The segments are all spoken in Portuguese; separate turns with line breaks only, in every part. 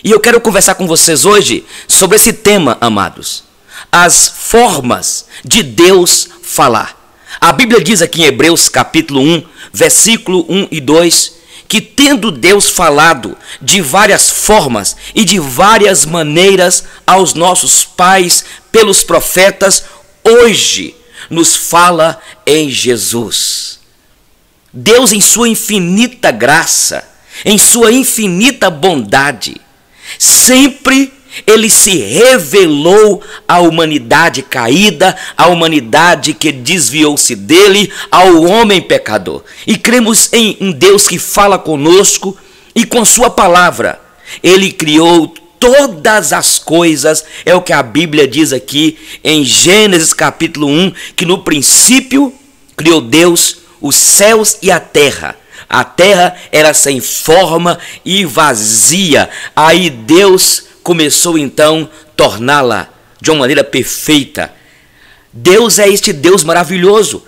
E eu quero conversar com vocês hoje sobre esse tema, amados. As formas de Deus falar. A Bíblia diz aqui em Hebreus capítulo 1, versículo 1 e 2, que tendo Deus falado de várias formas e de várias maneiras aos nossos pais pelos profetas, hoje nos fala em Jesus. Deus, em sua infinita graça, em sua infinita bondade, sempre Ele se revelou à humanidade caída, à humanidade que desviou-se dele, ao homem pecador. E cremos em um Deus que fala conosco e com sua palavra Ele criou todas as coisas. É o que a Bíblia diz aqui em Gênesis capítulo 1, que no princípio criou Deus os céus e a terra. A terra era sem forma e vazia. Aí Deus começou então a torná-la de uma maneira perfeita. Deus é este Deus maravilhoso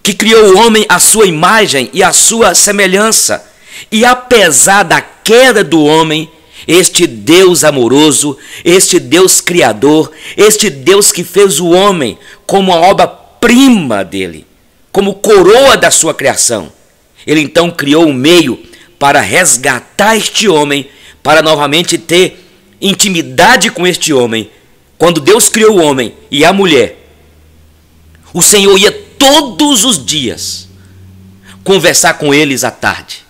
que criou o homem à sua imagem e à sua semelhança. E apesar da queda do homem, este Deus amoroso, este Deus criador, este Deus que fez o homem como a obra-prima dele, como coroa da sua criação, Ele então criou um meio para resgatar este homem, para novamente ter intimidade com este homem. Quando Deus criou o homem e a mulher, o Senhor ia todos os dias conversar com eles à tarde.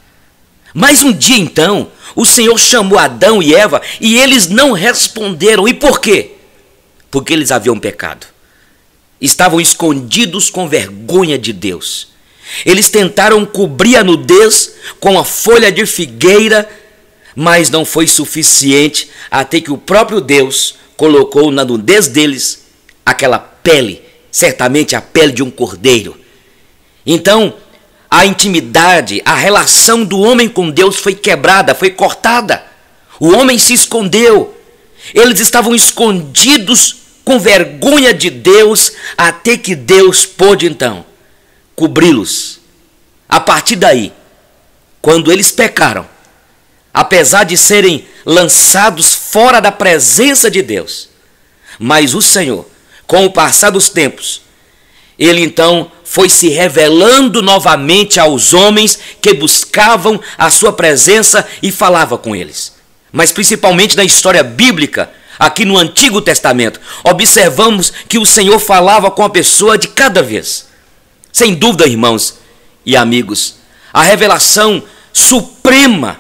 Mas um dia então, o Senhor chamou Adão e Eva e eles não responderam. E por quê? Porque eles haviam pecado. Estavam escondidos com vergonha de Deus. Eles tentaram cobrir a nudez com a folha de figueira, mas não foi suficiente, até que o próprio Deus colocou na nudez deles aquela pele, certamente a pele de um cordeiro. Então, a intimidade, a relação do homem com Deus foi quebrada, foi cortada. O homem se escondeu. Eles estavam escondidos com vergonha de Deus, até que Deus pôde então cobri-los. A partir daí, quando eles pecaram, apesar de serem lançados fora da presença de Deus, mas o Senhor, com o passar dos tempos, Ele então foi se revelando novamente aos homens que buscavam a sua presença e falava com eles. Mas principalmente na história bíblica, aqui no Antigo Testamento, observamos que o Senhor falava com a pessoa de cada vez. Sem dúvida, irmãos e amigos, a revelação suprema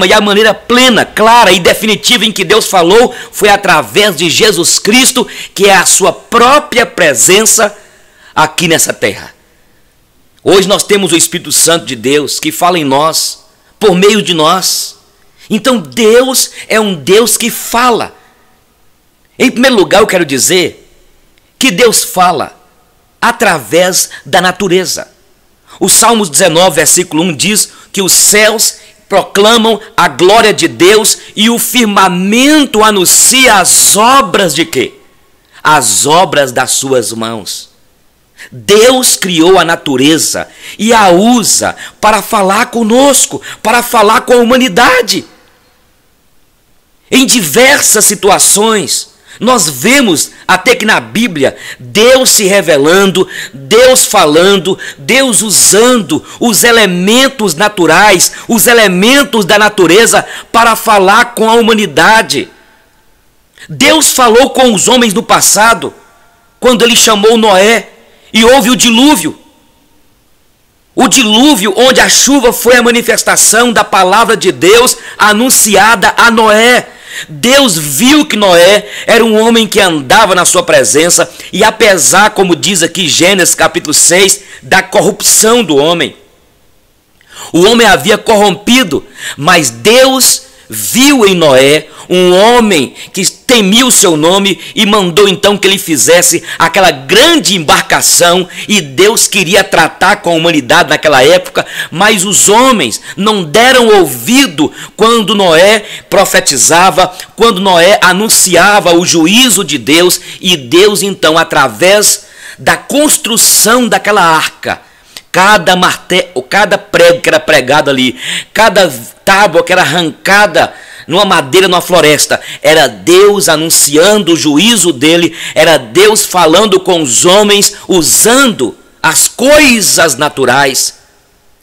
e a maneira plena, clara e definitiva em que Deus falou foi através de Jesus Cristo, que é a sua própria presença aqui nessa terra. Hoje nós temos o Espírito Santo de Deus que fala em nós, por meio de nós. Então Deus é um Deus que fala. Em primeiro lugar, eu quero dizer que Deus fala através da natureza. O Salmos 19, versículo 1 diz que os céus proclamam a glória de Deus e o firmamento anuncia as obras de quê? As obras das suas mãos. Deus criou a natureza e a usa para falar conosco, para falar com a humanidade. Em diversas situações, nós vemos até que na Bíblia, Deus se revelando, Deus falando, Deus usando os elementos naturais, os elementos da natureza para falar com a humanidade. Deus falou com os homens no passado, quando Ele chamou Noé e houve o dilúvio. O dilúvio onde a chuva foi a manifestação da palavra de Deus anunciada a Noé. Deus viu que Noé era um homem que andava na sua presença e apesar, como diz aqui Gênesis capítulo 6, da corrupção do homem. O homem havia corrompido, mas Deus viu em Noé um homem que temia o seu nome e mandou então que ele fizesse aquela grande embarcação, e Deus queria tratar com a humanidade naquela época, mas os homens não deram ouvido quando Noé profetizava, quando Noé anunciava o juízo de Deus, e Deus então, através da construção daquela arca, Cada martelo, cada prego que era pregado ali, cada tábua que era arrancada numa madeira, numa floresta, era Deus anunciando o juízo dele, era Deus falando com os homens, usando as coisas naturais.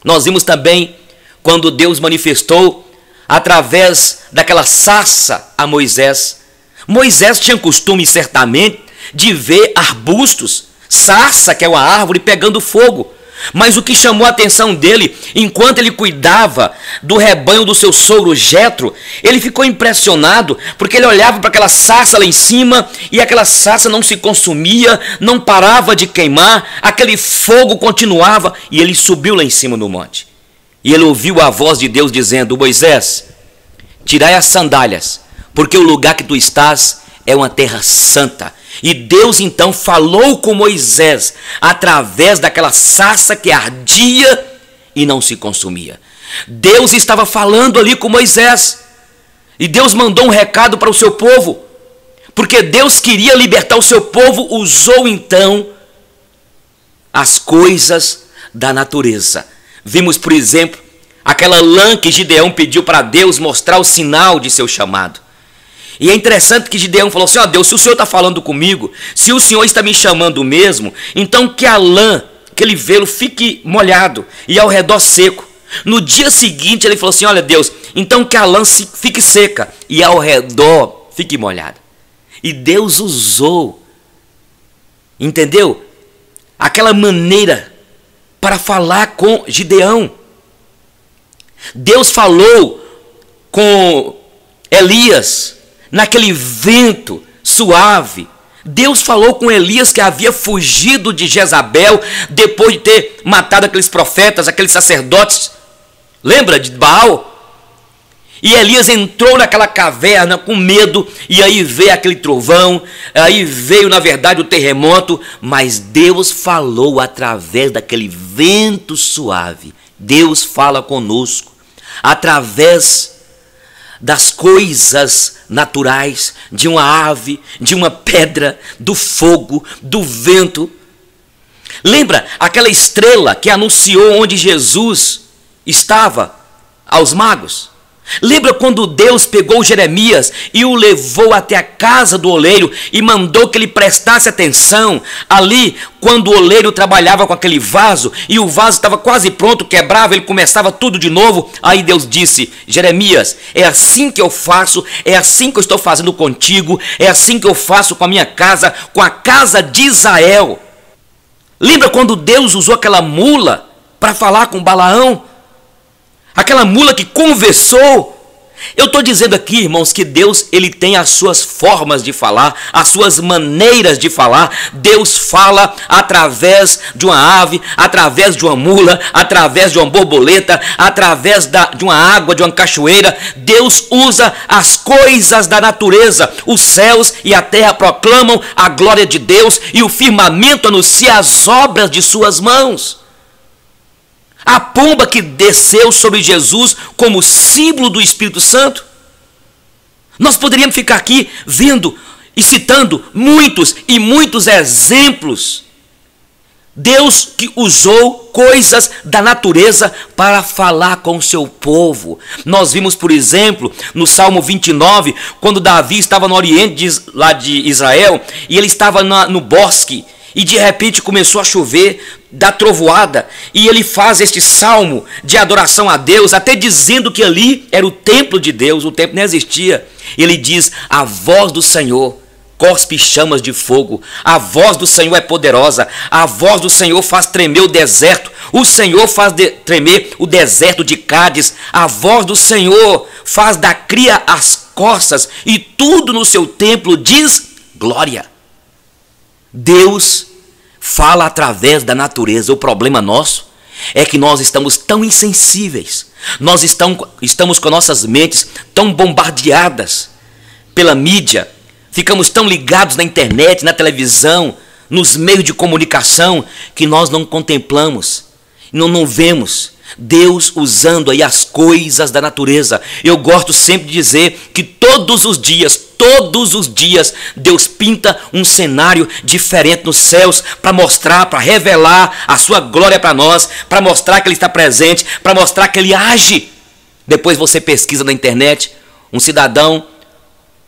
Nós vimos também quando Deus manifestou através daquela sarça a Moisés. Moisés tinha costume certamente de ver arbustos, sarça, que é uma árvore, pegando fogo. Mas o que chamou a atenção dele, enquanto ele cuidava do rebanho do seu sogro Jetro, ele ficou impressionado, porque ele olhava para aquela sarça lá em cima, e aquela sarça não se consumia, não parava de queimar, aquele fogo continuava, e ele subiu lá em cima no monte. E ele ouviu a voz de Deus dizendo: Moisés, tirai as sandálias, porque o lugar que tu estás é uma terra santa. E Deus então falou com Moisés através daquela sarça que ardia e não se consumia. Deus estava falando ali com Moisés. E Deus mandou um recado para o seu povo. Porque Deus queria libertar o seu povo, usou então as coisas da natureza. Vimos, por exemplo, aquela lã que Gideão pediu para Deus mostrar o sinal de seu chamado. E é interessante que Gideão falou assim: ó Deus, se o Senhor está falando comigo, se o Senhor está me chamando mesmo, então que a lã, aquele velo fique molhado e ao redor seco. No dia seguinte ele falou assim: olha Deus, então que a lã fique seca e ao redor fique molhada. E Deus usou, entendeu? Aquela maneira para falar com Gideão. Deus falou com Elias naquele vento suave. Deus falou com Elias, que havia fugido de Jezabel depois de ter matado aqueles profetas, aqueles sacerdotes. Lembra de Baal? E Elias entrou naquela caverna com medo, e aí veio aquele trovão, aí veio na verdade o terremoto, mas Deus falou através daquele vento suave. Deus fala conosco através das coisas naturais, de uma ave, de uma pedra, do fogo, do vento. Lembra aquela estrela que anunciou onde Jesus estava aos magos? Lembra quando Deus pegou Jeremias e o levou até a casa do oleiro e mandou que ele prestasse atenção ali quando o oleiro trabalhava com aquele vaso e o vaso estava quase pronto, quebrava, ele começava tudo de novo? Aí Deus disse: Jeremias, é assim que eu faço, é assim que eu estou fazendo contigo, é assim que eu faço com a minha casa, com a casa de Israel. Lembra quando Deus usou aquela mula para falar com Balaão? Aquela mula que conversou. Eu estou dizendo aqui, irmãos, que Deus, ele tem as suas formas de falar, as suas maneiras de falar. Deus fala através de uma ave, através de uma mula, através de uma borboleta, através de uma água, de uma cachoeira. Deus usa as coisas da natureza. Os céus e a terra proclamam a glória de Deus e o firmamento anuncia as obras de suas mãos. A pomba que desceu sobre Jesus como símbolo do Espírito Santo. Nós poderíamos ficar aqui vendo e citando muitos e muitos exemplos. Deus que usou coisas da natureza para falar com o seu povo. Nós vimos, por exemplo, no Salmo 29, quando Davi estava no Oriente lá de Israel, e ele estava no bosque, e de repente começou a chover, da trovoada, e ele faz este salmo de adoração a Deus, até dizendo que ali era o templo de Deus. O templo não existia. Ele diz: a voz do Senhor cospe chamas de fogo, a voz do Senhor é poderosa, a voz do Senhor faz tremer o deserto, o Senhor faz tremer o deserto de Cádiz, a voz do Senhor faz da cria as corças, e tudo no seu templo diz glória. Deus fala através da natureza. O problema nosso é que nós estamos tão insensíveis, nós estamos com nossas mentes tão bombardeadas pela mídia, ficamos tão ligados na internet, na televisão, nos meios de comunicação, que nós não contemplamos, não vemos, Deus usando aí as coisas da natureza. Eu gosto sempre de dizer que todos os dias, Deus pinta um cenário diferente nos céus para mostrar, para revelar a sua glória para nós, para mostrar que Ele está presente, para mostrar que Ele age. Depois você pesquisa na internet, um cidadão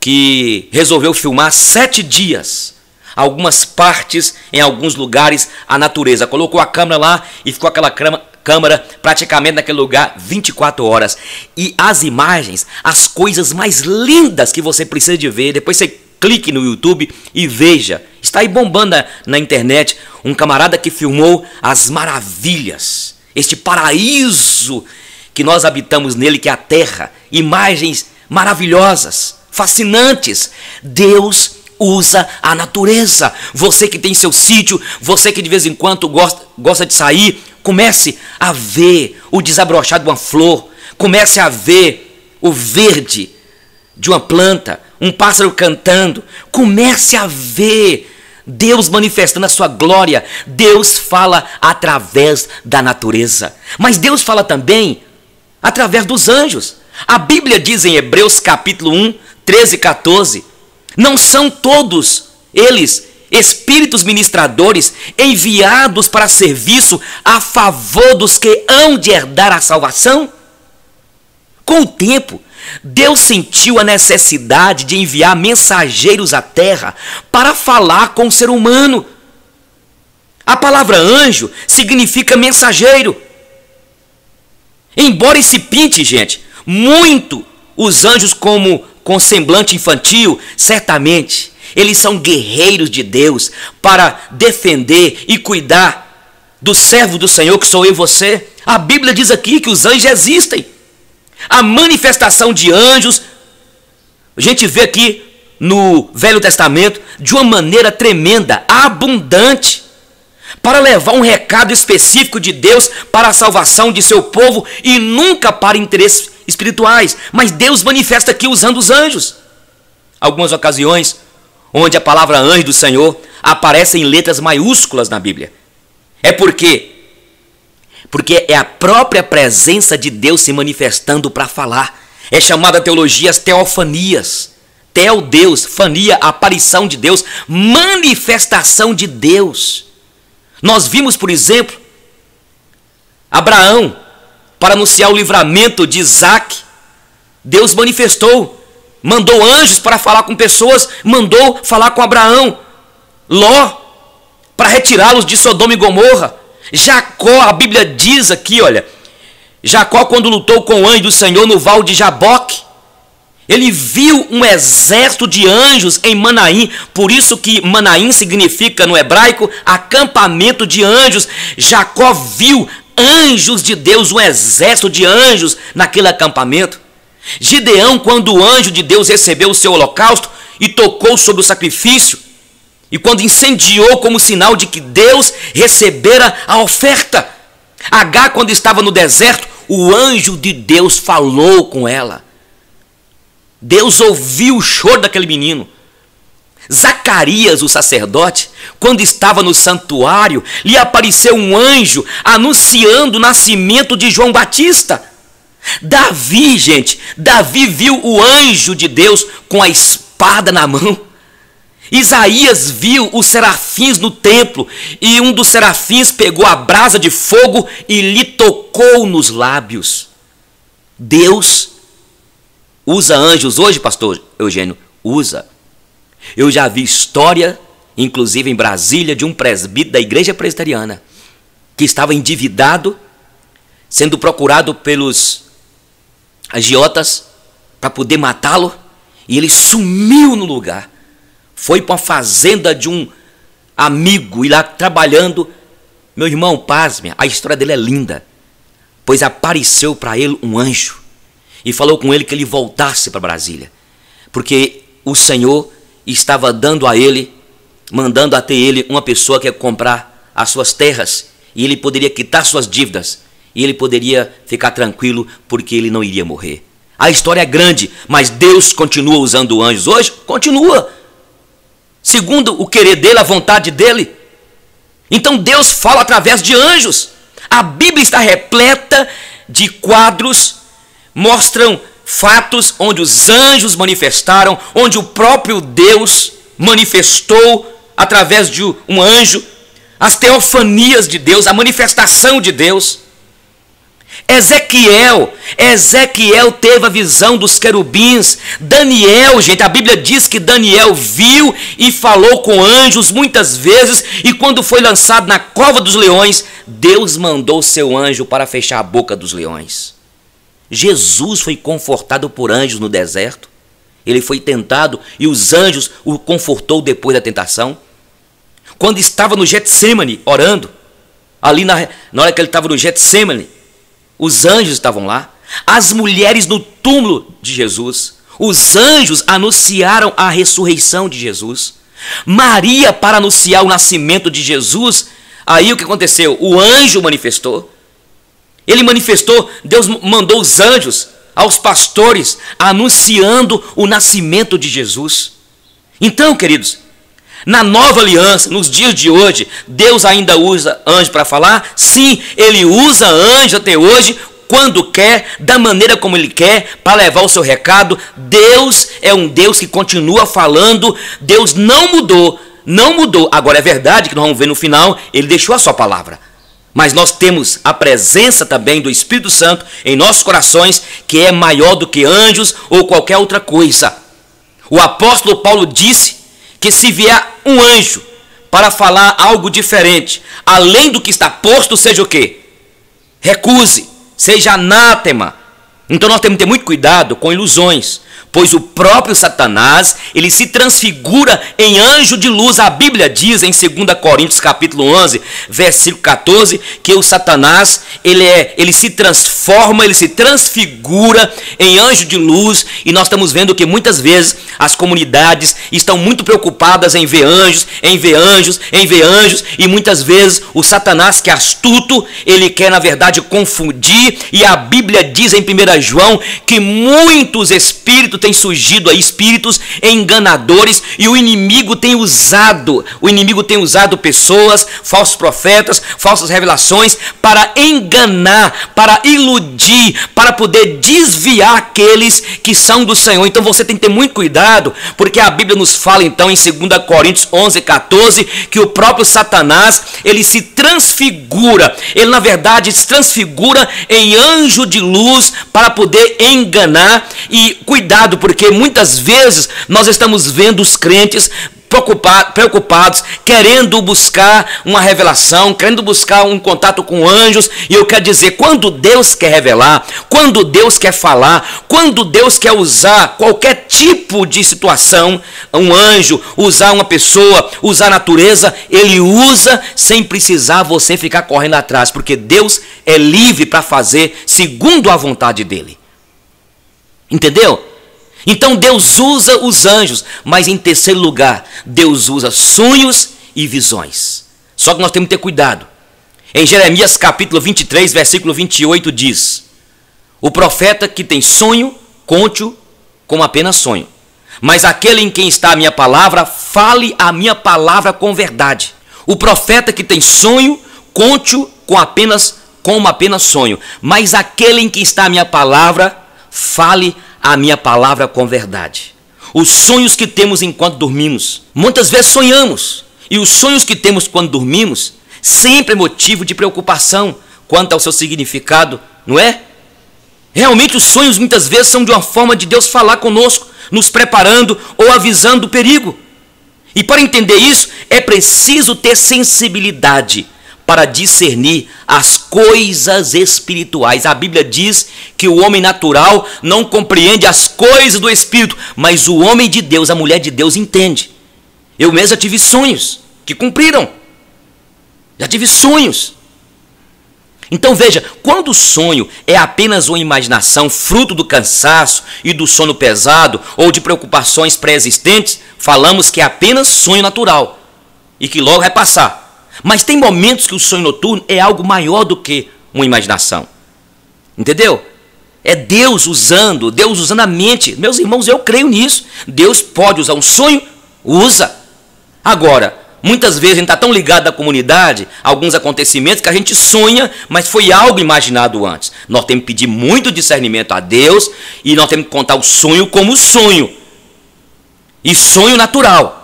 que resolveu filmar 7 dias, algumas partes, em alguns lugares, a natureza. Colocou a câmera lá e ficou aquela câmera praticamente naquele lugar 24 horas. E as imagens, as coisas mais lindas que você precisa de ver, depois você clique no YouTube e veja. Está aí bombando na internet um camarada que filmou as maravilhas, este paraíso que nós habitamos nele, que é a terra. Imagens maravilhosas, fascinantes. Deus usa a natureza. Você que tem seu sítio, você que de vez em quando gosta de sair, comece a ver o desabrochar de uma flor, comece a ver o verde de uma planta, um pássaro cantando, comece a ver Deus manifestando a sua glória. Deus fala através da natureza, mas Deus fala também através dos anjos. A Bíblia diz em Hebreus capítulo 1, 13 e 14, não são todos eles espíritos ministradores enviados para serviço a favor dos que hão de herdar a salvação? Com o tempo, Deus sentiu a necessidade de enviar mensageiros à terra para falar com o ser humano. A palavra anjo significa mensageiro. Embora se pinte, gente, muito os anjos como com semblante infantil, certamente eles são guerreiros de Deus para defender e cuidar do servo do Senhor, que sou eu e você. A Bíblia diz aqui que os anjos existem. A manifestação de anjos, a gente vê aqui no Velho Testamento de uma maneira tremenda, abundante, para levar um recado específico de Deus para a salvação de seu povo e nunca para interesses espirituais. Mas Deus manifesta aqui usando os anjos. Algumas ocasiões onde a palavra anjo do Senhor aparece em letras maiúsculas na Bíblia. É porque é a própria presença de Deus se manifestando para falar. É chamada teologia as teofanias. Teo, Deus, fania, aparição de Deus, manifestação de Deus. Nós vimos, por exemplo, Abraão, para anunciar o livramento de Isaac, Deus manifestou, mandou anjos para falar com pessoas, mandou falar com Abraão. Ló, para retirá-los de Sodoma e Gomorra. Jacó, a Bíblia diz aqui, olha, Jacó, quando lutou com o anjo do Senhor no val de Jaboque, ele viu um exército de anjos em Manaim. Por isso que Manaim significa no hebraico acampamento de anjos. Jacó viu anjos de Deus, um exército de anjos naquele acampamento. Gideão, quando o anjo de Deus recebeu o seu holocausto e tocou sobre o sacrifício, e quando incendiou como sinal de que Deus recebera a oferta. Agar, quando estava no deserto, o anjo de Deus falou com ela. Deus ouviu o choro daquele menino. Zacarias, o sacerdote, quando estava no santuário, lhe apareceu um anjo anunciando o nascimento de João Batista. Davi, gente, Davi viu o anjo de Deus com a espada na mão. Isaías viu os serafins no templo e um dos serafins pegou a brasa de fogo e lhe tocou nos lábios. Deus usa anjos hoje, pastor Eugênio? Usa. Eu já vi história, inclusive em Brasília, de um presbítero da igreja presbiteriana que estava endividado, sendo procurado pelos agiotas para poder matá-lo, e ele sumiu no lugar. Foi para uma fazenda de um amigo e lá trabalhando. Meu irmão, pasme, a história dele é linda, pois apareceu para ele um anjo e falou com ele que ele voltasse para Brasília, porque o Senhor estava dando a ele, mandando até ele uma pessoa que ia comprar as suas terras, e ele poderia quitar suas dívidas, e ele poderia ficar tranquilo, porque ele não iria morrer. A história é grande, mas Deus continua usando anjos hoje? Continua, segundo o querer dele, a vontade dele. Então Deus fala através de anjos. A Bíblia está repleta de quadros, mostram fatos onde os anjos manifestaram, onde o próprio Deus manifestou através de um anjo, as teofanias de Deus, a manifestação de Deus. Ezequiel teve a visão dos querubins. Daniel, gente, a Bíblia diz que Daniel viu e falou com anjos muitas vezes, e quando foi lançado na cova dos leões, Deus mandou seu anjo para fechar a boca dos leões. Jesus foi confortado por anjos no deserto. Ele foi tentado e os anjos o confortou depois da tentação. Quando estava no Getsêmani orando, ali na hora que ele estava no Getsêmani, os anjos estavam lá. As mulheres no túmulo de Jesus, os anjos anunciaram a ressurreição de Jesus. Maria, para anunciar o nascimento de Jesus, aí o que aconteceu? O anjo manifestou. Ele manifestou, Deus mandou os anjos aos pastores anunciando o nascimento de Jesus. Então, queridos, na nova aliança, nos dias de hoje, Deus ainda usa anjo para falar? Sim, Ele usa anjo até hoje, quando quer, da maneira como Ele quer, para levar o seu recado. Deus é um Deus que continua falando, Deus não mudou. Agora é verdade que nós vamos ver no final, Ele deixou a sua palavra. Mas nós temos a presença também do Espírito Santo em nossos corações, que é maior do que anjos ou qualquer outra coisa. O apóstolo Paulo disse que se vier um anjo para falar algo diferente, além do que está posto, seja o quê? Recuse, seja anátema. Então nós temos que ter muito cuidado com ilusões, pois o próprio Satanás, ele se transfigura em anjo de luz. A Bíblia diz em 2 Coríntios capítulo 11, versículo 14, que o Satanás, ele se transforma, ele se transfigura em anjo de luz, e nós estamos vendo que muitas vezes as comunidades estão muito preocupadas em ver anjos, e muitas vezes o Satanás, que é astuto, ele quer na verdade confundir, e a Bíblia diz em 1 João que muitos espíritos têm surgido aí, espíritos enganadores, e o inimigo tem usado pessoas, falsos profetas, falsas revelações, para enganar, para iludir, para poder desviar aqueles que são do Senhor. Então você tem que ter muito cuidado, porque a Bíblia nos fala então em 2 Coríntios 11, 14, que o próprio Satanás, ele se transfigura, ele na verdade se transfigura em anjo de luz para poder enganar. E cuidado, porque muitas vezes nós estamos vendo os crentes preocupados, querendo buscar uma revelação, querendo buscar um contato com anjos. E eu quero dizer, quando Deus quer revelar, quando Deus quer falar, quando Deus quer usar qualquer tipo de situação, um anjo, usar uma pessoa, usar a natureza, Ele usa sem precisar você ficar correndo atrás, porque Deus é livre para fazer segundo a vontade dEle. Entendeu? Então Deus usa os anjos, mas em terceiro lugar, Deus usa sonhos e visões. Só que nós temos que ter cuidado. Em Jeremias capítulo 23, versículo 28 diz: o profeta que tem sonho, conte-o como apenas sonho. Mas aquele em quem está a minha palavra, fale a minha palavra com verdade. O profeta que tem sonho, conte-o como apenas sonho. Mas aquele em quem está a minha palavra, fale a minha palavra com verdade. Os sonhos que temos enquanto dormimos, muitas vezes sonhamos, e os sonhos que temos quando dormimos, sempre é motivo de preocupação quanto ao seu significado, não é? Realmente os sonhos muitas vezes são de uma forma de Deus falar conosco, nos preparando ou avisando do perigo. E para entender isso, é preciso ter sensibilidade para discernir as coisas espirituais. A Bíblia diz que o homem natural não compreende as coisas do Espírito, mas o homem de Deus, a mulher de Deus entende. Eu mesmo já tive sonhos que cumpriram. Já tive sonhos. Então veja, quando o sonho é apenas uma imaginação, fruto do cansaço e do sono pesado, ou de preocupações pré-existentes, falamos que é apenas sonho natural e que logo vai passar. Mas tem momentos que o sonho noturno é algo maior do que uma imaginação. Entendeu? É Deus usando a mente. Meus irmãos, eu creio nisso. Deus pode usar um sonho, usa. Agora, Muitas vezes a gente está tão ligado à comunidade, a alguns acontecimentos, que a gente sonha, mas foi algo imaginado antes. Nós temos que pedir muito discernimento a Deus e nós temos que contar o sonho como sonho. E sonho natural.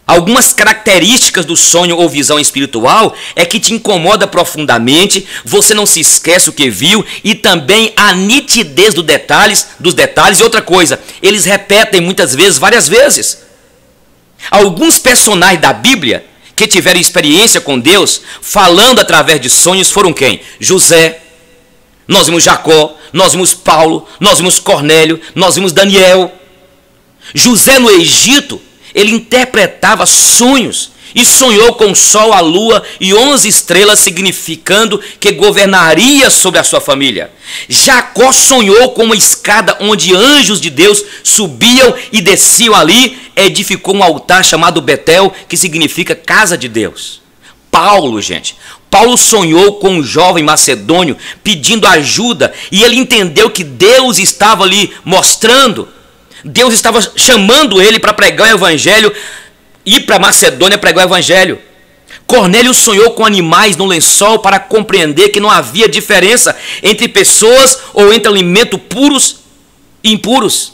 Algumas características do sonho ou visão espiritual é que te incomoda profundamente, você não se esquece o que viu e também a nitidez dos detalhes. E outra coisa, eles repetem muitas vezes, várias vezes. Alguns personagens da Bíblia que tiveram experiência com Deus, falando através de sonhos, foram quem? José, nós vimos Jacó, nós vimos Paulo, nós vimos Cornélio, nós vimos Daniel. José no Egito, ele interpretava sonhos e sonhou com o sol, a lua e 11 estrelas, significando que governaria sobre a sua família. Jacó sonhou com uma escada onde anjos de Deus subiam e desciam ali, edificou um altar chamado Betel, que significa casa de Deus. Paulo, gente, Paulo sonhou com um jovem macedônio pedindo ajuda e ele entendeu que Deus estava ali mostrando, Deus estava chamando ele para pregar o evangelho, ir para Macedônia pregar o evangelho. Cornélio sonhou com animais no lençol para compreender que não havia diferença entre pessoas ou entre alimentos puros e impuros.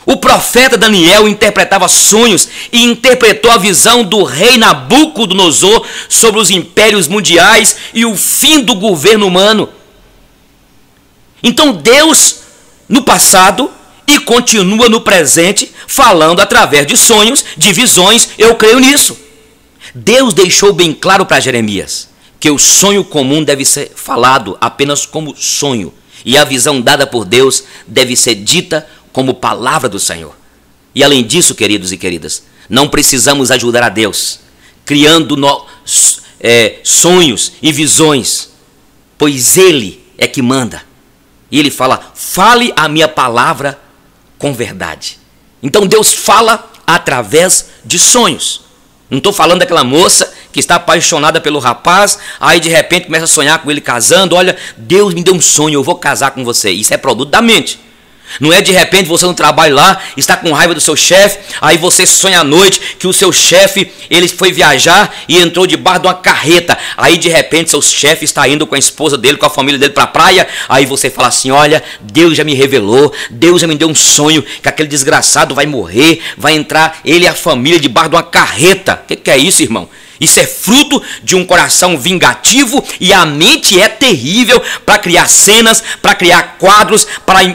O profeta Daniel interpretava sonhos e interpretou a visão do rei Nabucodonosor sobre os impérios mundiais e o fim do governo humano. Então Deus, no passado, e continua no presente, falando através de sonhos, de visões, eu creio nisso. Deus deixou bem claro para Jeremias que o sonho comum deve ser falado apenas como sonho, e a visão dada por Deus deve ser dita como palavra do Senhor. E além disso, queridos e queridas, não precisamos ajudar a Deus, criando sonhos e visões, pois Ele é que manda. E Ele fala, fale a minha palavra com verdade. Então Deus fala através de sonhos. Não estou falando daquela moça que está apaixonada pelo rapaz, aí de repente começa a sonhar com ele casando. Olha, Deus me deu um sonho, eu vou casar com você. Isso é produto da mente. Não é de repente você no trabalho lá, está com raiva do seu chefe, aí você sonha à noite que o seu chefe, ele foi viajar e entrou debaixo de uma carreta. Aí de repente seu chefe está indo com a esposa dele, com a família dele para a praia. Aí você fala assim, olha, Deus já me revelou, Deus já me deu um sonho que aquele desgraçado vai morrer, vai entrar ele e a família debaixo de uma carreta. O que é isso, irmão? Isso é fruto de um coração vingativo e a mente é terrível para criar cenas, para criar quadros,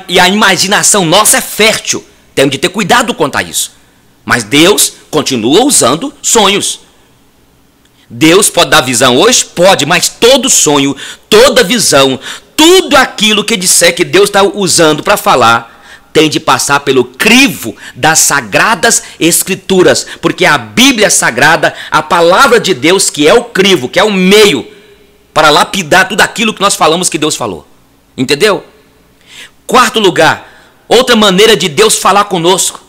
e a imaginação nossa é fértil. Temos de ter cuidado quanto a isso. Mas Deus continua usando sonhos. Deus pode dar visão hoje? Pode, mas todo sonho, toda visão, tudo aquilo que disser que Deus está usando para falar, tem de passar pelo crivo das sagradas escrituras, porque a Bíblia sagrada, a palavra de Deus, que é o crivo, que é o meio para lapidar tudo aquilo que nós falamos que Deus falou. Entendeu? Quarto lugar, outra maneira de Deus falar conosco,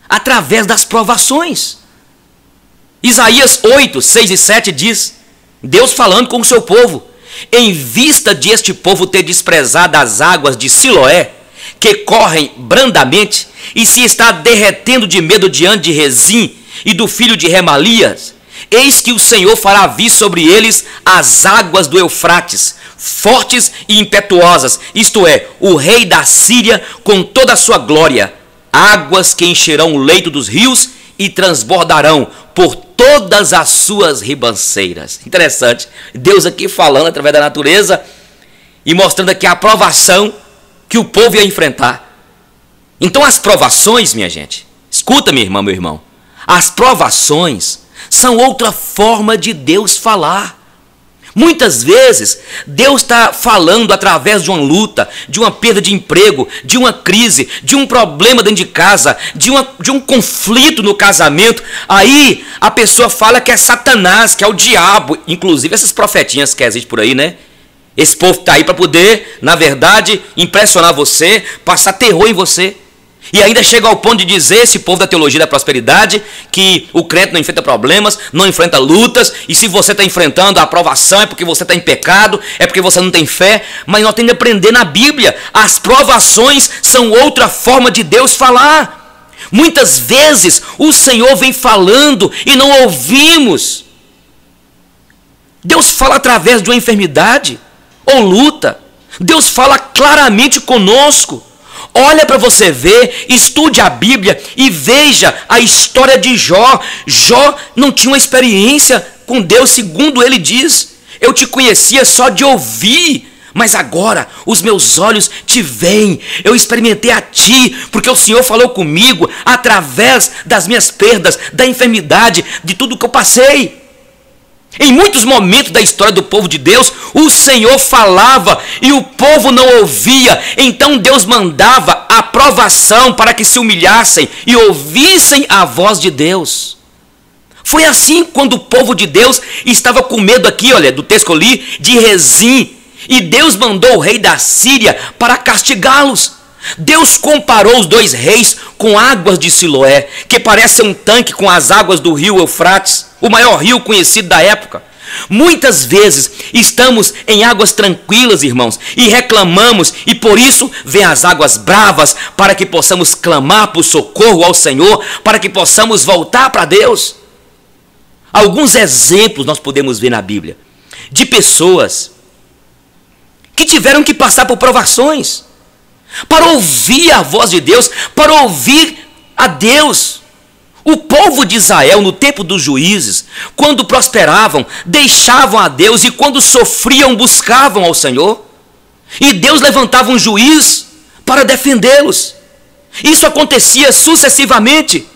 através das provações. Isaías 8, 6 e 7 diz, Deus falando com o seu povo, em vista de este povo ter desprezado as águas de Siloé, que correm brandamente, e se está derretendo de medo diante de Rezim e do filho de Remalias, eis que o Senhor fará vir sobre eles as águas do Eufrates, fortes e impetuosas, isto é, o rei da Síria com toda a sua glória, águas que encherão o leito dos rios e transbordarão por todas as suas ribanceiras. Interessante, Deus aqui falando através da natureza e mostrando aqui a provação que o povo ia enfrentar. Então as provações, minha gente, escuta, minha irmã, meu irmão, as provações são outra forma de Deus falar. Muitas vezes Deus está falando através de uma luta, de uma perda de emprego, de uma crise, de um problema dentro de casa, de um conflito no casamento. Aí a pessoa fala que é Satanás, que é o diabo, inclusive essas profetinhas que existem por aí, né? Esse povo está aí para poder, na verdade, impressionar você, passar terror em você. E ainda chega ao ponto de dizer, esse povo da teologia da prosperidade, que o crente não enfrenta problemas, não enfrenta lutas, e se você está enfrentando a aprovação é porque você está em pecado, é porque você não tem fé. Mas nós temos que aprender na Bíblia, as provações são outra forma de Deus falar. Muitas vezes o Senhor vem falando e não ouvimos. Deus fala através de uma enfermidade ou luta. Deus fala claramente conosco. Olha para você ver, estude a Bíblia e veja a história de Jó. Jó não tinha uma experiência com Deus, segundo ele diz. Eu te conhecia só de ouvir, mas agora os meus olhos te veem. Eu experimentei a ti, porque o Senhor falou comigo através das minhas perdas, da enfermidade, de tudo que eu passei. Em muitos momentos da história do povo de Deus, o Senhor falava e o povo não ouvia. Então Deus mandava a provação para que se humilhassem e ouvissem a voz de Deus. Foi assim quando o povo de Deus estava com medo aqui, olha, do texto que eu li, de Rezim. E Deus mandou o rei da Síria para castigá-los. Deus comparou os dois reis com águas de Siloé, que parece um tanque com as águas do rio Eufrates, o maior rio conhecido da época. Muitas vezes estamos em águas tranquilas, irmãos, e reclamamos, e por isso vêm as águas bravas, para que possamos clamar por socorro ao Senhor, para que possamos voltar para Deus. Alguns exemplos nós podemos ver na Bíblia, de pessoas que tiveram que passar por provações, para ouvir a voz de Deus, para ouvir a Deus. O povo de Israel, no tempo dos juízes, quando prosperavam, deixavam a Deus, e quando sofriam, buscavam ao Senhor. E Deus levantava um juiz para defendê-los. Isso acontecia sucessivamente.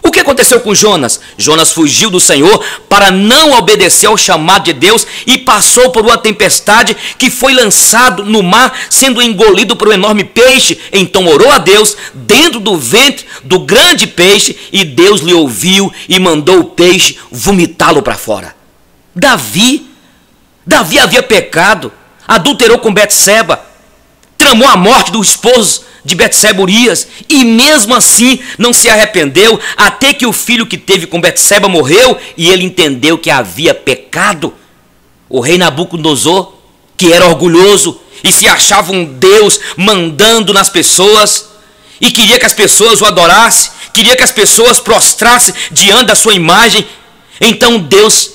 O que aconteceu com Jonas? Jonas fugiu do Senhor para não obedecer ao chamado de Deus e passou por uma tempestade, que foi lançado no mar, sendo engolido por um enorme peixe. Então orou a Deus dentro do ventre do grande peixe, e Deus lhe ouviu e mandou o peixe vomitá-lo para fora. Davi havia pecado, adulterou com Betseba, tramou a morte do esposo de Betseba, Urias, e mesmo assim não se arrependeu, até que o filho que teve com Betseba morreu, e ele entendeu que havia pecado. O rei Nabucodonosor, que era orgulhoso e se achava um Deus mandando nas pessoas, e queria que as pessoas o adorassem, queria que as pessoas prostrassem diante da sua imagem, então Deus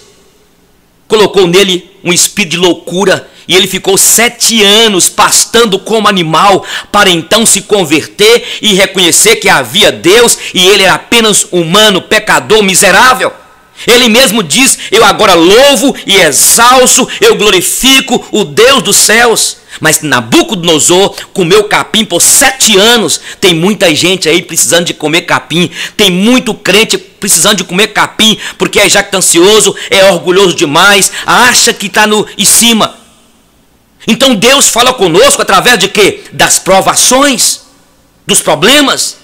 colocou nele um espírito de loucura, e ele ficou 7 anos pastando como animal, para então se converter e reconhecer que havia Deus, e ele era apenas humano, pecador, miserável. Ele mesmo diz: eu agora louvo e exalço, eu glorifico o Deus dos céus. Mas Nabucodonosor comeu capim por 7 anos. Tem muita gente aí precisando de comer capim. Tem muito crente precisando de comer capim, porque é jactancioso, é orgulhoso demais, acha que está em cima. Então Deus fala conosco através de quê? Das provações, dos problemas.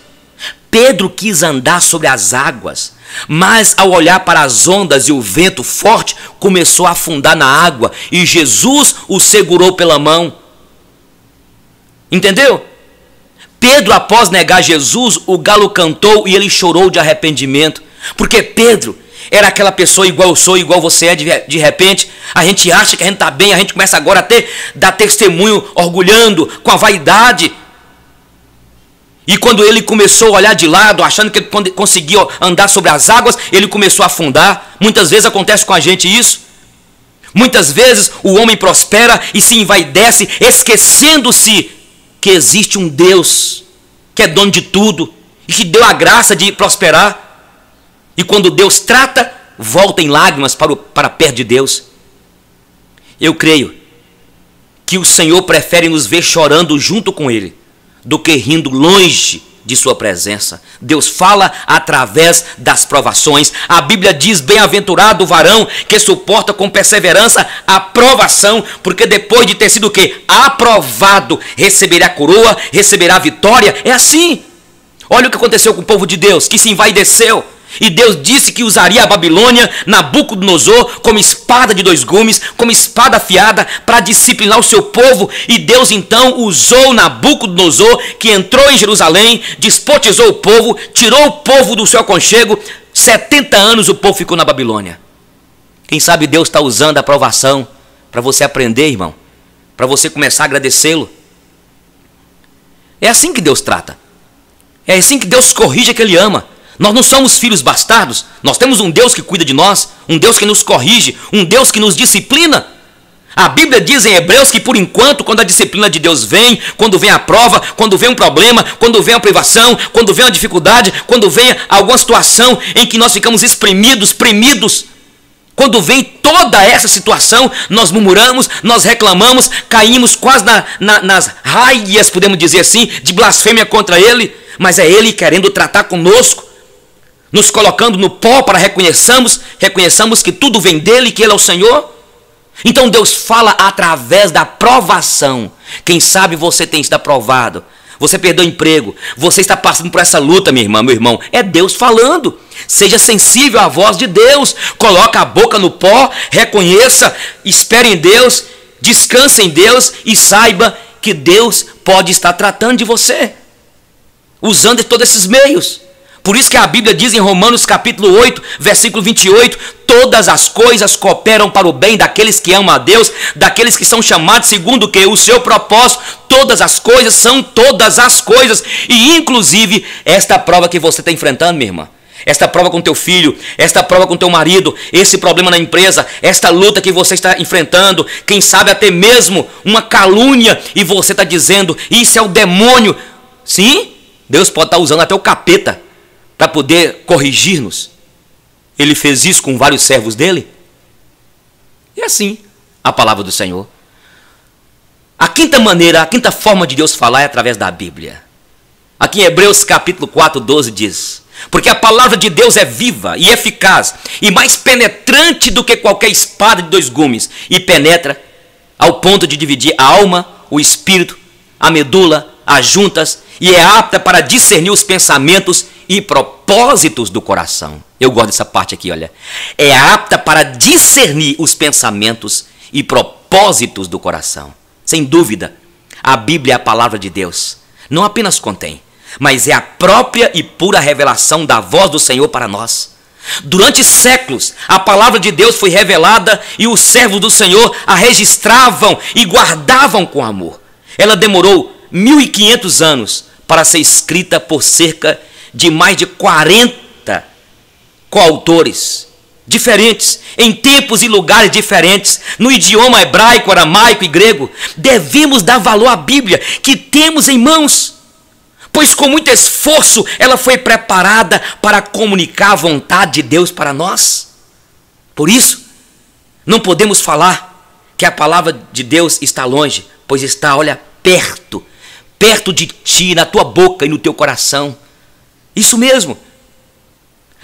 Pedro quis andar sobre as águas, mas ao olhar para as ondas e o vento forte, começou a afundar na água, e Jesus o segurou pela mão. Entendeu? Pedro, após negar Jesus, o galo cantou e ele chorou de arrependimento, porque Pedro era aquela pessoa igual eu sou, igual você é. De repente a gente acha que a gente está bem, a gente começa agora a dar testemunho, orgulhando com a vaidade. E quando ele começou a olhar de lado, achando que ele conseguia andar sobre as águas, ele começou a afundar. Muitas vezes acontece com a gente isso. Muitas vezes o homem prospera e se envaidece, esquecendo-se que existe um Deus que é dono de tudo e que deu a graça de prosperar. E quando Deus trata, volta em lágrimas para perto de Deus. Eu creio que o Senhor prefere nos ver chorando junto com Ele do que rindo longe de sua presença. Deus fala através das provações. A Bíblia diz: bem-aventurado o varão que suporta com perseverança a provação, porque depois de ter sido o quê? Aprovado, receberá a coroa, receberá a vitória. É assim. Olha o que aconteceu com o povo de Deus, que se envaideceu. E Deus disse que usaria a Babilônia, Nabucodonosor, como espada de 2 gumes, como espada afiada, para disciplinar o seu povo. E Deus então usou Nabucodonosor, que entrou em Jerusalém, despotizou o povo, tirou o povo do seu aconchego. 70 anos o povo ficou na Babilônia. Quem sabe Deus está usando a provação para você aprender, irmão, para você começar a agradecê-lo. É assim que Deus trata. É assim que Deus corrige a que Ele ama. Nós não somos filhos bastardos. Nós temos um Deus que cuida de nós, um Deus que nos corrige, um Deus que nos disciplina. A Bíblia diz em Hebreus que por enquanto, quando a disciplina de Deus vem, quando vem a prova, quando vem um problema, quando vem a privação, quando vem a dificuldade, quando vem alguma situação em que nós ficamos exprimidos, quando vem toda essa situação, nós murmuramos, nós reclamamos, caímos quase nas raias, podemos dizer assim, de blasfêmia contra Ele, mas é Ele querendo tratar conosco, nos colocando no pó para reconheçamos que tudo vem dEle, que Ele é o Senhor. Então Deus fala através da provação. Quem sabe você tem sido aprovado, você perdeu o emprego, você está passando por essa luta, minha irmã, meu irmão. É Deus falando. Seja sensível à voz de Deus. Coloca a boca no pó, reconheça, espere em Deus, descanse em Deus e saiba que Deus pode estar tratando de você, usando todos esses meios. Por isso que a Bíblia diz em Romanos capítulo 8, versículo 28, todas as coisas cooperam para o bem daqueles que amam a Deus, daqueles que são chamados segundo o que? O seu propósito. Todas as coisas são todas as coisas. E inclusive esta prova que você está enfrentando, minha irmã, esta prova com teu filho, esta prova com teu marido, esse problema na empresa, esta luta que você está enfrentando, quem sabe até mesmo uma calúnia, e você está dizendo, isso é o demônio. Sim, Deus pode estar usando até o capeta para poder corrigir-nos. Ele fez isso com vários servos dele. E assim, a palavra do Senhor. A quinta forma de Deus falar é através da Bíblia. Aqui em Hebreus capítulo 4, 12 diz: porque a palavra de Deus é viva e eficaz, e mais penetrante do que qualquer espada de dois gumes, e penetra ao ponto de dividir a alma, o espírito, a medula, as juntas, e é apta para discernir os pensamentos e propósitos do coração. Eu gosto dessa parte aqui, olha. É apta para discernir os pensamentos e propósitos do coração. Sem dúvida, a Bíblia é a palavra de Deus. Não apenas contém, mas é a própria e pura revelação da voz do Senhor para nós. Durante séculos, a palavra de Deus foi revelada e os servos do Senhor a registravam e guardavam com amor. Ela demorou 1500 anos para ser escrita por cerca de mais de 40 coautores diferentes, em tempos e lugares diferentes, no idioma hebraico, aramaico e grego. Devemos dar valor à Bíblia que temos em mãos, pois com muito esforço ela foi preparada para comunicar a vontade de Deus para nós. Por isso, não podemos falar que a palavra de Deus está longe, pois está, olha, perto de ti, na tua boca e no teu coração. Isso mesmo.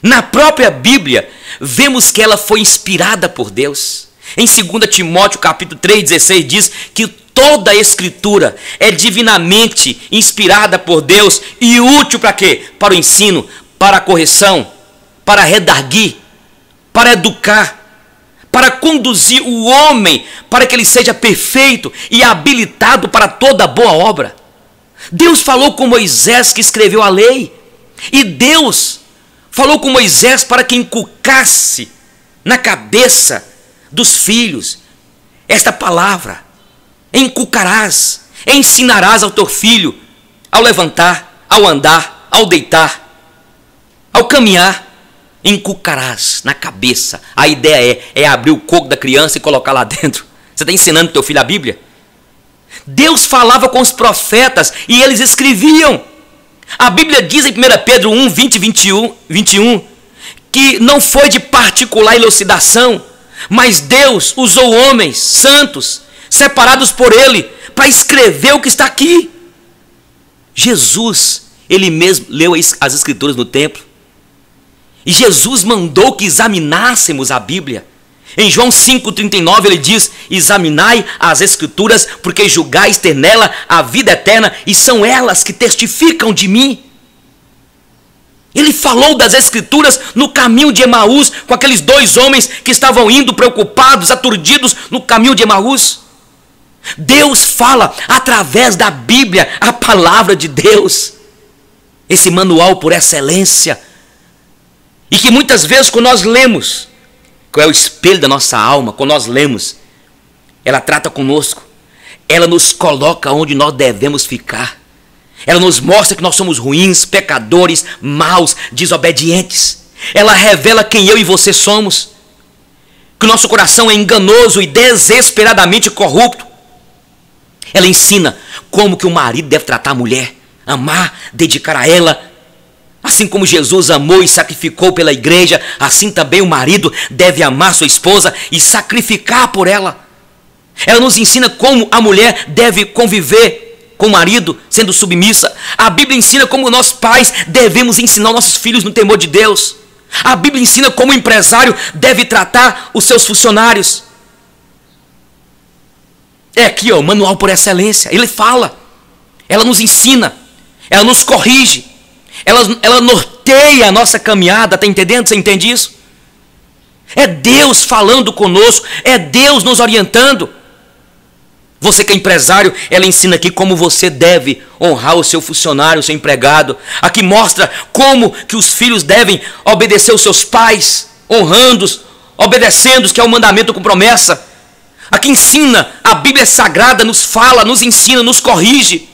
Na própria Bíblia, vemos que ela foi inspirada por Deus. Em 2 Timóteo capítulo 3,16 diz que toda a Escritura é divinamente inspirada por Deus e útil para quê? Para o ensino, para a correção, para redarguir, para educar, para conduzir o homem, para que ele seja perfeito e habilitado para toda boa obra. Deus falou com Moisés, que escreveu a lei, e Deus falou com Moisés para que inculcasse na cabeça dos filhos esta palavra: inculcarás, ensinarás ao teu filho, ao levantar, ao andar, ao deitar, ao caminhar, inculcarás na cabeça. A ideia é abrir o coco da criança e colocar lá dentro. Você está ensinando teu filho a Bíblia? Deus falava com os profetas e eles escreviam. A Bíblia diz em 1 Pedro 1, 20 e 21 que não foi de particular elucidação, mas Deus usou homens santos, separados por Ele, para escrever o que está aqui. Jesus, Ele mesmo leu as Escrituras no templo, e Jesus mandou que examinássemos a Bíblia. Em João 5,39 ele diz: examinai as Escrituras, porque julgais ter nela a vida eterna, e são elas que testificam de mim. Ele falou das Escrituras no caminho de Emaús, com aqueles dois homens que estavam indo preocupados, aturdidos no caminho de Emaús. Deus fala através da Bíblia, a palavra de Deus, esse manual por excelência, e que muitas vezes quando nós lemos, que é o espelho da nossa alma, quando nós lemos, ela trata conosco, ela nos coloca onde nós devemos ficar, Ela nos mostra que nós somos ruins, pecadores, maus, desobedientes. Ela revela quem eu e você somos. Que o nosso coração é enganoso e desesperadamente corrupto. Ela ensina como que o marido deve tratar a mulher, amar, dedicar a ela. Assim como Jesus amou e sacrificou pela igreja, assim também o marido deve amar sua esposa e sacrificar por ela. Ela nos ensina como a mulher deve conviver com o marido, sendo submissa. A Bíblia ensina como nós pais devemos ensinar nossos filhos no temor de Deus. A Bíblia ensina como o empresário deve tratar os seus funcionários. É aqui, ó, o manual por excelência. Ele fala, ela nos ensina, ela nos corrige, ela norteia a nossa caminhada, tá entendendo? Você entende isso? É Deus falando conosco, é Deus nos orientando. Você que é empresário, ela ensina aqui como você deve honrar o seu funcionário, o seu empregado. Aqui mostra como que os filhos devem obedecer os seus pais, honrando-os, obedecendo-os, que é o mandamento com promessa. Aqui ensina, a Bíblia Sagrada nos fala, nos ensina, nos corrige,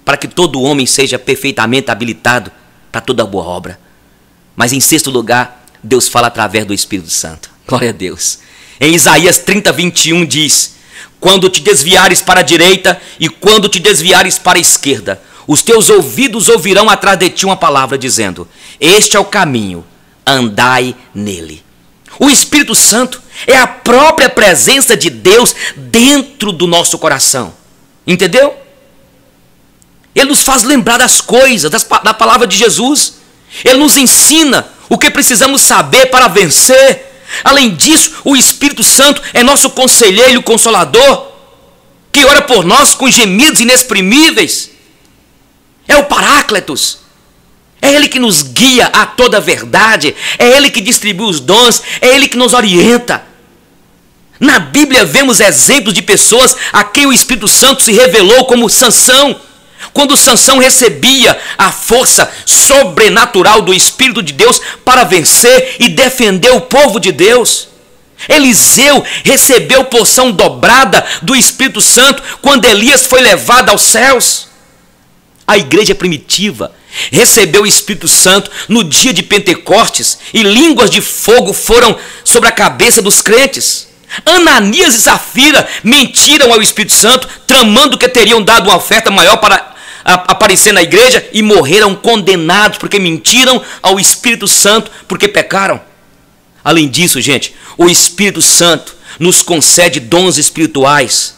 para que todo homem seja perfeitamente habilitado para toda boa obra. Mas em sexto lugar, Deus fala através do Espírito Santo. Glória a Deus. Em Isaías 30, 21 diz: quando te desviares para a direita e quando te desviares para a esquerda, os teus ouvidos ouvirão atrás de ti uma palavra dizendo: este é o caminho, andai nele. O Espírito Santo é a própria presença de Deus dentro do nosso coração. Entendeu? Ele nos faz lembrar das coisas, da palavra de Jesus. Ele nos ensina o que precisamos saber para vencer. Além disso, o Espírito Santo é nosso conselheiro, consolador, que ora por nós com gemidos inexprimíveis. É o Paráclitos. É Ele que nos guia a toda a verdade. É Ele que distribui os dons. É Ele que nos orienta. Na Bíblia vemos exemplos de pessoas a quem o Espírito Santo se revelou, como Sansão. Quando Sansão recebia a força sobrenatural do Espírito de Deus para vencer e defender o povo de Deus. Eliseu recebeu porção dobrada do Espírito Santo quando Elias foi levado aos céus. A igreja primitiva recebeu o Espírito Santo no dia de Pentecostes e línguas de fogo foram sobre a cabeça dos crentes. Ananias e Safira mentiram ao Espírito Santo, tramando que teriam dado uma oferta maior para aparecer na igreja, e morreram condenados porque mentiram ao Espírito Santo, porque pecaram. Além disso, gente, o Espírito Santo nos concede dons espirituais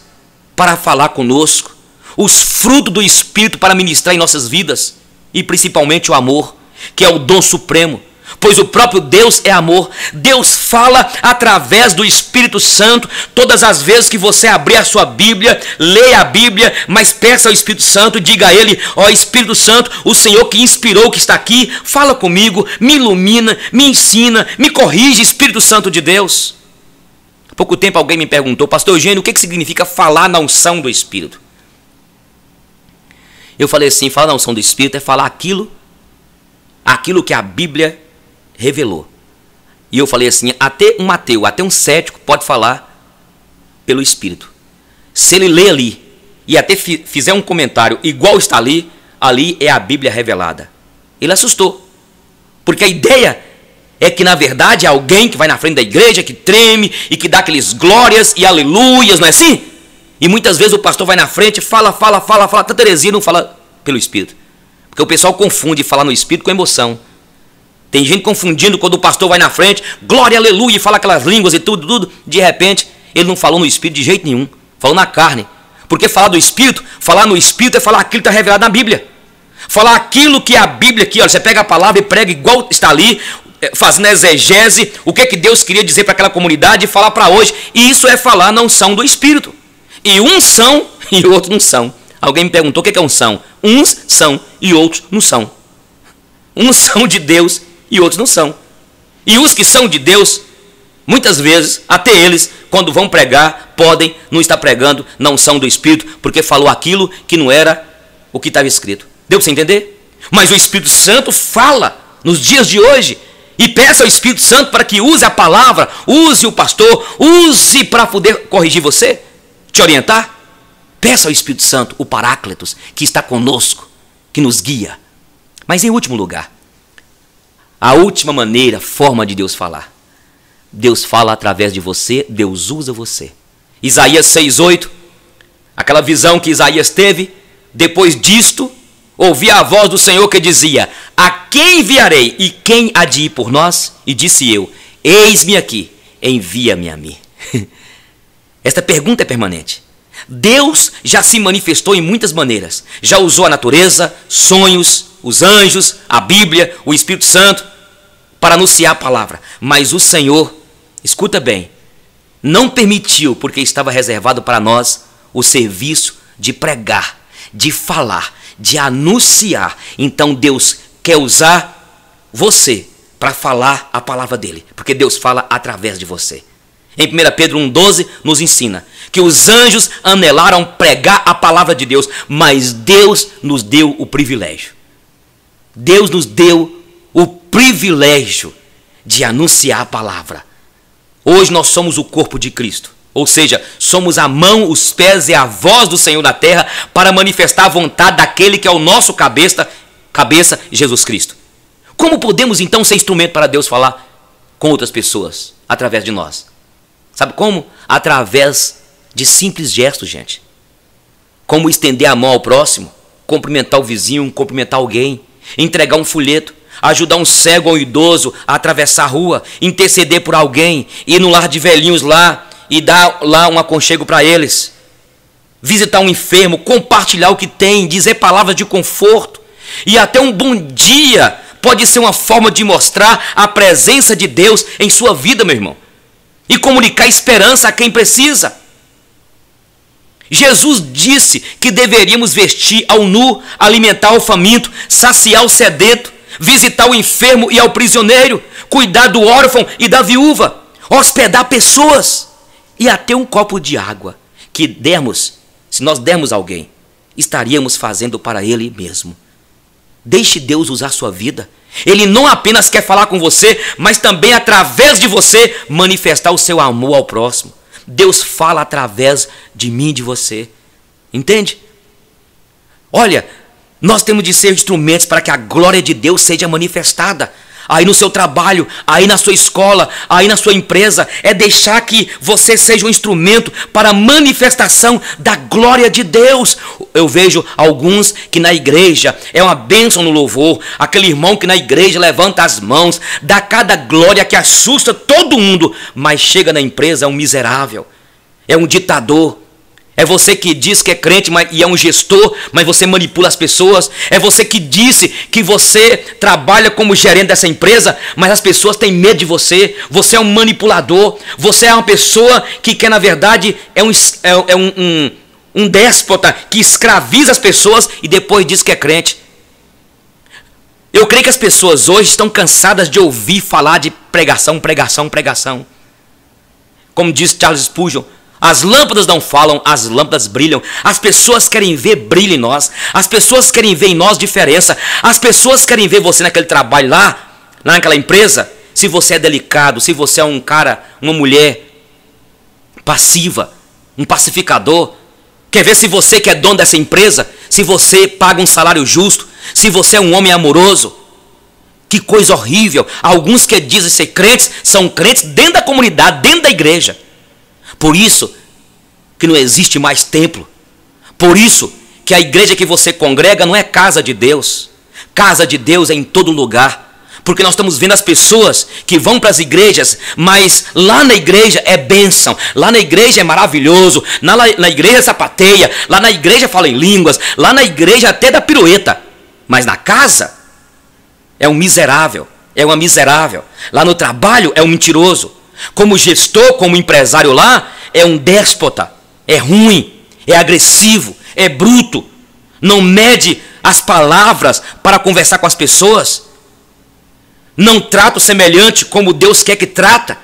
para falar conosco, os frutos do Espírito para ministrar em nossas vidas, e principalmente o amor, que é o dom supremo. Pois o próprio Deus é amor. Deus fala através do Espírito Santo. Todas as vezes que você abrir a sua Bíblia, leia a Bíblia, mas peça ao Espírito Santo, diga a Ele: ó Espírito Santo, o Senhor que inspirou, que está aqui, fala comigo, me ilumina, me ensina, me corrige, Espírito Santo de Deus. Há pouco tempo alguém me perguntou: pastor Eugênio, o que significa falar na unção do Espírito? Eu falei assim: falar na unção do Espírito é falar aquilo que a Bíblia revelou. E eu falei assim: até um ateu, até um cético pode falar pelo Espírito. Se ele ler ali e até fizer um comentário igual está ali, ali é a Bíblia revelada. Ele assustou, porque a ideia é que na verdade é alguém que vai na frente da igreja, que treme e que dá aqueles glórias e aleluias, não é assim? E muitas vezes o pastor vai na frente, fala, Tanta Terezinha não fala pelo Espírito, porque o pessoal confunde falar no Espírito com emoção. Tem gente confundindo quando o pastor vai na frente, glória, aleluia, e fala aquelas línguas e tudo. De repente, ele não falou no Espírito de jeito nenhum, falou na carne. Porque falar do Espírito, falar no Espírito é falar aquilo que está revelado na Bíblia. Falar aquilo que a Bíblia aqui, olha, você pega a palavra e prega igual está ali, fazendo exegese, o que Deus queria dizer para aquela comunidade e falar para hoje. E isso é falar na unção do Espírito. E uns são e outros não são. Alguém me perguntou o que é unção. Uns são e outros não são. Uns são de Deus e outros não são. E os que são de Deus, muitas vezes, até eles, quando vão pregar, podem não estar pregando na unção do Espírito, porque falou aquilo que não era o que estava escrito. Deu para você entender? Mas o Espírito Santo fala nos dias de hoje, e peça ao Espírito Santo para que use a palavra, use o pastor, use para poder corrigir você, te orientar. Peça ao Espírito Santo, o Paráclitos, que está conosco, que nos guia. Mas em último lugar, a última maneira, forma de Deus falar. Deus fala através de você, Deus usa você. Isaías 6:8, aquela visão que Isaías teve, depois disto, ouvi a voz do Senhor que dizia: a quem enviarei e quem há de ir por nós? E disse eu: eis-me aqui, envia-me a mim. Esta pergunta é permanente. Deus já se manifestou em muitas maneiras. Já usou a natureza, sonhos, os anjos, a Bíblia, o Espírito Santo, para anunciar a palavra. Mas o Senhor, escuta bem, não permitiu, porque estava reservado para nós, o serviço de pregar, de falar, de anunciar. Então Deus quer usar você para falar a palavra dele, porque Deus fala através de você. Em 1 Pedro 1,12 nos ensina que os anjos anelaram pregar a palavra de Deus, mas Deus nos deu o privilégio. Deus nos deu o privilégio de anunciar a palavra. Hoje nós somos o corpo de Cristo, ou seja, somos a mão, os pés e a voz do Senhor na terra para manifestar a vontade daquele que é o nosso cabeça, Jesus Cristo. Como podemos então ser instrumento para Deus falar com outras pessoas através de nós? Sabe como? Através de simples gestos, gente. Como estender a mão ao próximo, cumprimentar o vizinho, cumprimentar alguém, entregar um folheto, ajudar um cego ou um idoso a atravessar a rua, interceder por alguém, ir no lar de velhinhos lá e dar lá um aconchego para eles, visitar um enfermo, compartilhar o que tem, dizer palavras de conforto, e até um bom dia pode ser uma forma de mostrar a presença de Deus em sua vida, meu irmão, e comunicar esperança a quem precisa. Jesus disse que deveríamos vestir ao nu, alimentar o faminto, saciar o sedento, visitar o enfermo e ao prisioneiro, cuidar do órfão e da viúva, hospedar pessoas e até um copo de água que dermos, se nós dermos a alguém, estaríamos fazendo para ele mesmo. Deixe Deus usar sua vida. Ele não apenas quer falar com você, mas também através de você manifestar o seu amor ao próximo. Deus fala através de mim e de você. Entende? Olha, nós temos de ser instrumentos para que a glória de Deus seja manifestada. Aí no seu trabalho, aí na sua escola, aí na sua empresa, é deixar que você seja um instrumento para a manifestação da glória de Deus. Eu vejo alguns que na igreja é uma bênção no louvor, aquele irmão que na igreja levanta as mãos, dá cada glória que assusta todo mundo, mas chega na empresa é um miserável, é um ditador. É você que diz que é crente e é um gestor, mas você manipula as pessoas. É você que disse que você trabalha como gerente dessa empresa, mas as pessoas têm medo de você. Você é um manipulador. Você é uma pessoa que quer, na verdade, um déspota que escraviza as pessoas e depois diz que é crente. Eu creio que as pessoas hoje estão cansadas de ouvir falar de pregação, pregação, pregação. Como diz Charles Spurgeon, as lâmpadas não falam, as lâmpadas brilham. As pessoas querem ver brilho em nós. As pessoas querem ver em nós diferença. As pessoas querem ver você naquele trabalho lá naquela empresa. Se você é delicado, se você é um cara, uma mulher passiva, um pacificador. Quer ver se você que é dono dessa empresa, se você paga um salário justo, se você é um homem amoroso. Que coisa horrível. Alguns que dizem ser crentes, são crentes dentro da comunidade, dentro da igreja. Por isso que não existe mais templo. Por isso que a igreja que você congrega não é casa de Deus. Casa de Deus é em todo lugar. Porque nós estamos vendo as pessoas que vão para as igrejas, mas lá na igreja é bênção. Lá na igreja é maravilhoso. Na igreja sapateia. Lá na igreja fala em línguas. Lá na igreja até dá pirueta. Mas na casa é um miserável. É uma miserável. Lá no trabalho é um mentiroso. Como gestor, como empresário lá, é um déspota, é ruim, é agressivo, é bruto, não mede as palavras para conversar com as pessoas, não trata o semelhante como Deus quer que trata.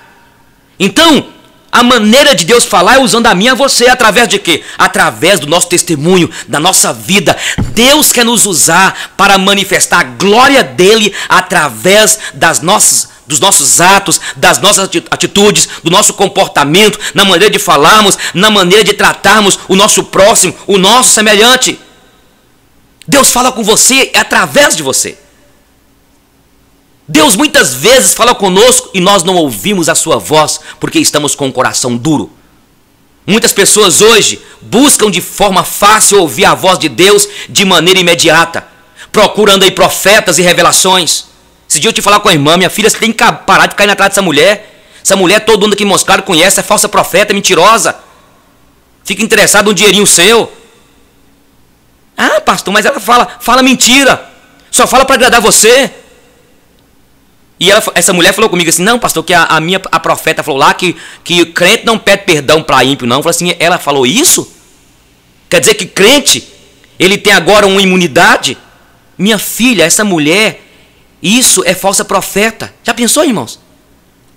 Então, a maneira de Deus falar é usando a mim e a você, através de quê? Através do nosso testemunho, da nossa vida. Deus quer nos usar para manifestar a glória dele através dos nossos atos, das nossas atitudes, do nosso comportamento, na maneira de falarmos, na maneira de tratarmos o nosso próximo, o nosso semelhante. Deus fala com você através de você. Deus muitas vezes fala conosco e nós não ouvimos a sua voz porque estamos com o coração duro. Muitas pessoas hoje buscam de forma fácil ouvir a voz de Deus de maneira imediata, procurando aí profetas e revelações. Esse dia eu te falar com a irmã: minha filha, você tem que parar de cair na trás dessa mulher. Essa mulher todo mundo aqui em Montes Claros conhece, é falsa profeta, é mentirosa. Fica interessado no dinheirinho seu. Ah, pastor, mas ela fala mentira. Só fala para agradar você. E essa mulher falou comigo assim: não, pastor, que a profeta falou lá que crente não pede perdão para ímpio, não. Eu falei assim: ela falou isso? Quer dizer que crente, ele tem agora uma imunidade? Minha filha, essa mulher, isso é falsa profeta. Já pensou, irmãos?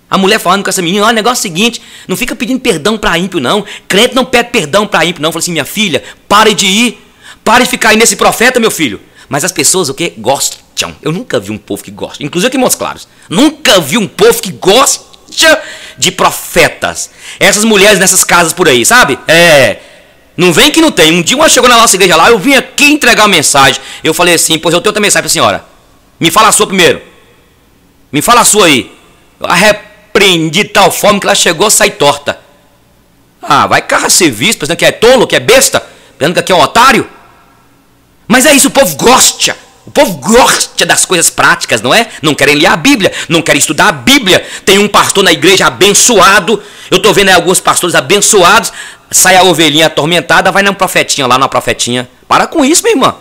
A mulher falando com essa menina: olha, o negócio é o seguinte, não fica pedindo perdão para ímpio, não. Crente não pede perdão para ímpio, não. Eu falei assim: minha filha, pare de ir. Pare de ficar aí nesse profeta, meu filho. Mas as pessoas, o quê? Gostam. Eu nunca vi um povo que gosta, inclusive aqui em Montes Claros, nunca vi um povo que gosta de profetas. Essas mulheres nessas casas por aí, sabe? Não vem que não tem. Um dia uma chegou na nossa igreja lá, eu vim aqui entregar uma mensagem. Eu falei assim: pois eu tenho outra mensagem para a senhora. Me fala a sua primeiro. Me fala a sua aí. Eu repreendi de tal forma que ela chegou a sair torta. Ah, vai carra ser visto, pensando que é tolo, que é besta, pensando que aqui é um otário. Mas é isso, o povo gosta. O povo gosta das coisas práticas, não é? Não querem ler a Bíblia, não querem estudar a Bíblia. Tem um pastor na igreja abençoado. Eu estou vendo aí alguns pastores abençoados. Sai a ovelhinha atormentada, vai na profetinha lá, na profetinha. Para com isso, minha irmã.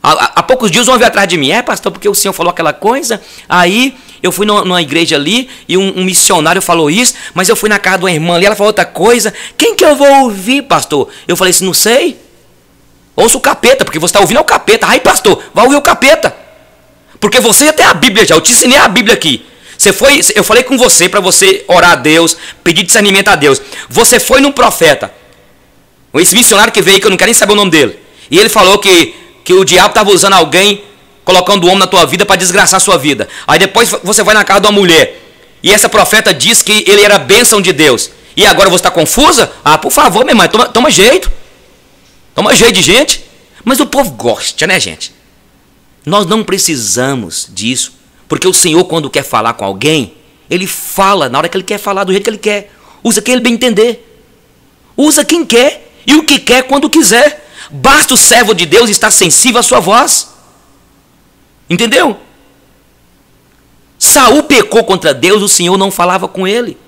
Há poucos dias vão vir atrás de mim: pastor, porque o senhor falou aquela coisa. Aí eu fui numa igreja ali e um missionário falou isso, mas eu fui na casa de uma irmã ali, ela falou outra coisa. Quem que eu vou ouvir, pastor? Eu falei assim: não sei. Ouça o capeta, porque você está ouvindo é o capeta. Ai, pastor, vai ouvir o capeta. Porque você já tem a Bíblia já. Eu te ensinei a Bíblia aqui. Eu falei com você para você orar a Deus, pedir discernimento a Deus. Você foi num profeta. Esse missionário que veio, que eu não quero nem saber o nome dele. E ele falou que o diabo estava usando alguém, colocando o homem na tua vida para desgraçar a sua vida. Aí depois você vai na casa de uma mulher. E essa profeta diz que ele era bênção de Deus. E agora você está confusa? Ah, por favor, minha irmã, toma jeito. Toma jeito de gente. Mas o povo gosta, né, gente? Nós não precisamos disso. Porque o Senhor, quando quer falar com alguém, Ele fala na hora que Ele quer falar, do jeito que Ele quer. Usa quem Ele bem entender. Usa quem quer. E o que quer quando quiser. Basta o servo de Deus estar sensível à sua voz. Entendeu? Saul pecou contra Deus, o Senhor não falava com ele.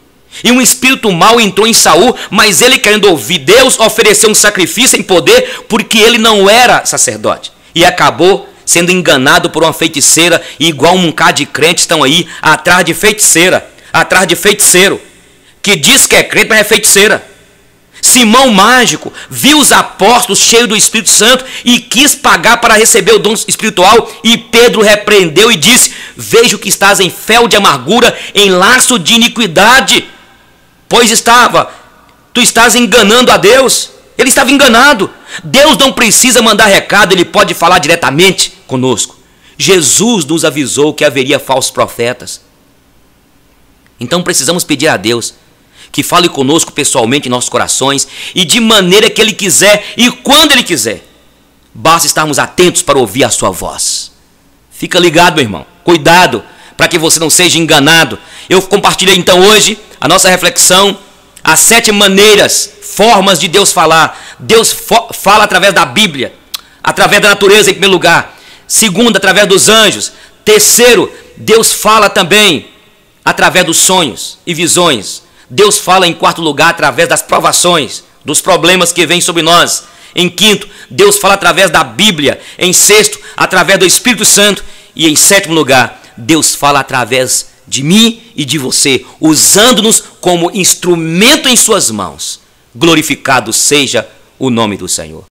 E um espírito mau entrou em Saul, mas ele, querendo ouvir Deus, ofereceu um sacrifício em poder, porque ele não era sacerdote. E acabou sendo enganado por uma feiticeira, e igual um bocado de crentes estão aí atrás de feiticeira, atrás de feiticeiro, que diz que é crente, mas é feiticeira. Simão mágico viu os apóstolos cheios do Espírito Santo e quis pagar para receber o dom espiritual, e Pedro repreendeu e disse: vejo que estás em fel de amargura, em laço de iniquidade, pois tu estás enganando a Deus. Ele estava enganado. Deus não precisa mandar recado, Ele pode falar diretamente conosco. Jesus nos avisou que haveria falsos profetas. Então precisamos pedir a Deus que fale conosco pessoalmente em nossos corações e de maneira que Ele quiser e quando Ele quiser. Basta estarmos atentos para ouvir a sua voz. Fica ligado, meu irmão. Cuidado para que você não seja enganado. Eu compartilhei então hoje a nossa reflexão, as 7 maneiras, formas de Deus falar. Deus fala através da Bíblia, através da natureza em primeiro lugar. Segundo, através dos anjos. Terceiro, Deus fala também através dos sonhos e visões. Deus fala em quarto lugar através das provações, dos problemas que vêm sobre nós. Em quinto, Deus fala através da Bíblia. Em sexto, através do Espírito Santo. E em sétimo lugar, Deus fala através de mim e de você, usando-nos como instrumento em suas mãos. Glorificado seja o nome do Senhor.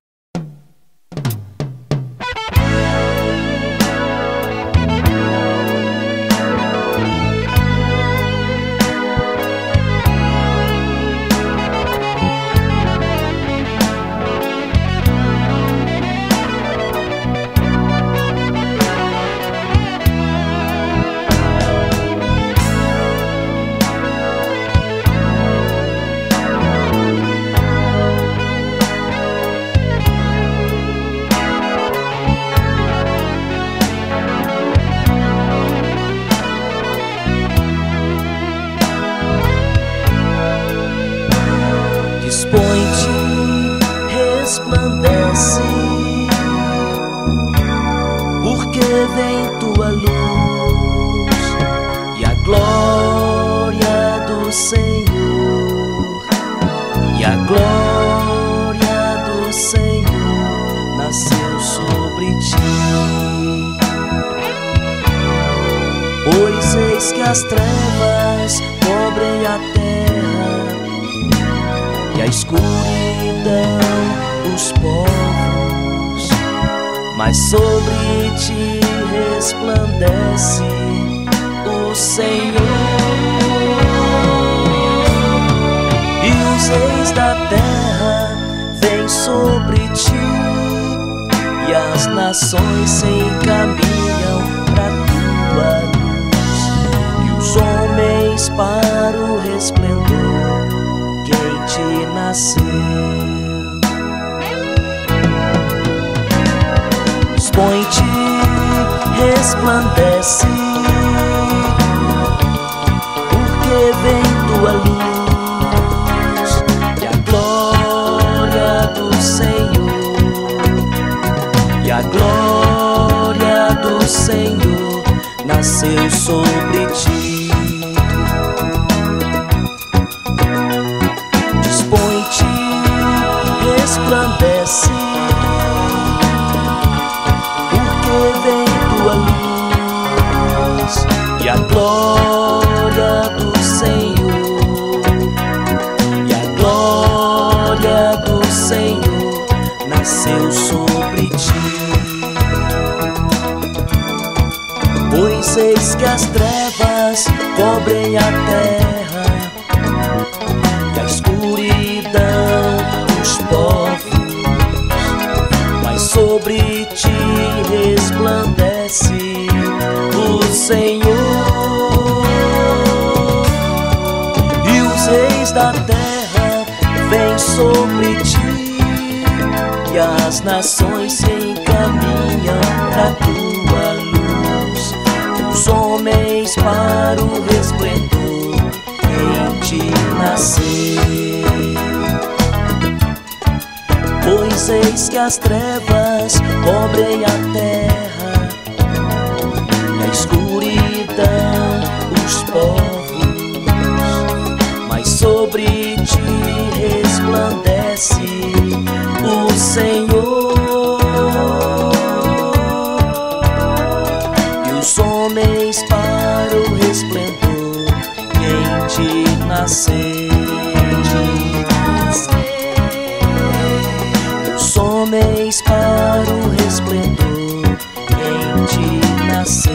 porque vem tua luz e a glória do Senhor, e a glória do Senhor nasceu sobre ti. Pois eis que as trevas cobrem a terra e a escuridão os povos, mas sobre ti resplandece o Senhor. E os reis da terra vêm sobre ti, e as nações se encaminham para tua luz, e os homens para o resplendor que em ti nasceu. Põe-te, resplandece, porque vem tua luz e a glória do Senhor, e a glória do Senhor nasceu sobre ti. Dispõe-te, resplandece, vem tua luz e a glória do Senhor, e a glória do Senhor nasceu sobre ti. Pois eis que as trevas cobrem a terra e a escuridão os povos, mas sobre ti resplandece o Senhor. E os reis da terra vêm sobre ti, e as nações se encaminham para tua luz, os homens para o resplendor em ti nascer. Pois eis que as trevas cobrem a terra e a escuridão os povos, mas sobre ti resplandece o Senhor. E os homens para o resplendor que em ti nasceu. Homens para o resplendor em ti nascer.